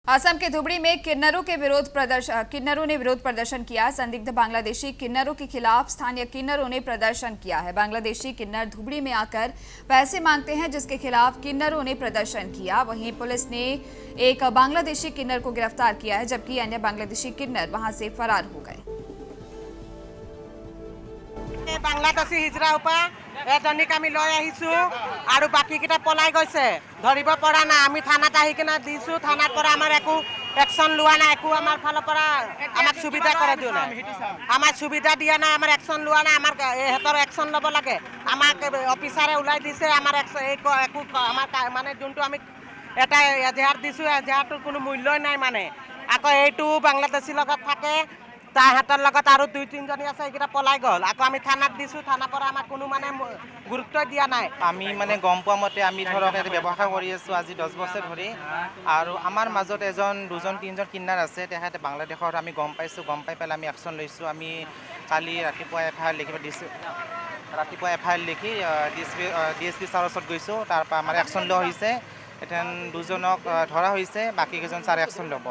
असम के धुबरी में किन्नरों ने विरोध प्रदर्शन किया। संदिग्ध बांग्लादेशी किन्नरों के खिलाफ स्थानीय किन्नरों ने प्रदर्शन किया है। बांग्लादेशी किन्नर धुबरी में आकर पैसे मांगते हैं, जिसके खिलाफ किन्नरों ने प्रदर्शन किया। वहीं पुलिस ने एक बांग्लादेशी किन्नर को गिरफ्तार किया है, जबकि अन्य बांग्लादेशी किन्नर वहां से फरार हो गए। বাংলাদেশী হিজৰা উপা এজনীক আমি লৈ আহিছোঁ আৰু বাকীকেইটা পলাই গৈছে, ধৰিব পৰা নাই। আমি থানাত আহি কিনে দিছোঁ, থানাৰ পৰা আমাৰ একো একশ্যন লোৱা নাই, একো আমাৰ ফালৰ পৰা আমাক সুবিধা কৰা দিয়া নাই, আমাৰ সুবিধা দিয়া নাই, আমাৰ একশ্যন লোৱা নাই। আমাৰ সিহঁতৰ একশ্যন ল'ব লাগে, আমাক অফিচাৰে ওলাই দিছে। আমাৰ একো আমাৰ মানে যোনটো আমি এটা এজাহাৰ দিছোঁ, এজাহাৰটোৰ কোনো মূল্যই নাই। মানে আকৌ এইটো বাংলাদেশীৰ লগত থাকে, তাহাঁতৰ লগত আৰু ২-৩জনী আছে, এইকেইটা পলাই গ'ল। আকৌ আমি থানাত দিছোঁ, থানাৰ পৰা আমাক কোনো মানে গুৰুত্ব দিয়া নাই। আমি মানে গম পোৱা মতে আমি ধৰক এটা ব্যৱসায় কৰি আছোঁ আজি 10 বছৰ ধৰি, আৰু আমাৰ মাজত এজন 2-3জন কিন্নাৰ আছে, তেখেতে বাংলাদেশৰ আমি গম পাইছোঁ। গম পাই পেলাই আমি একশ্যন লৈছোঁ। আমি কালি ৰাতিপুৱা FIR লিখিব দিছোঁ, ৰাতিপুৱা FIR লিখি DSP ছাৰৰ ওচৰত গৈছোঁ। তাৰপৰা আমাৰ একশ্যন লোৱা হৈছে। এতিয়া 2জনক ধৰা হৈছে, বাকী কেইজন ছাৰে একশ্যন ল'ব।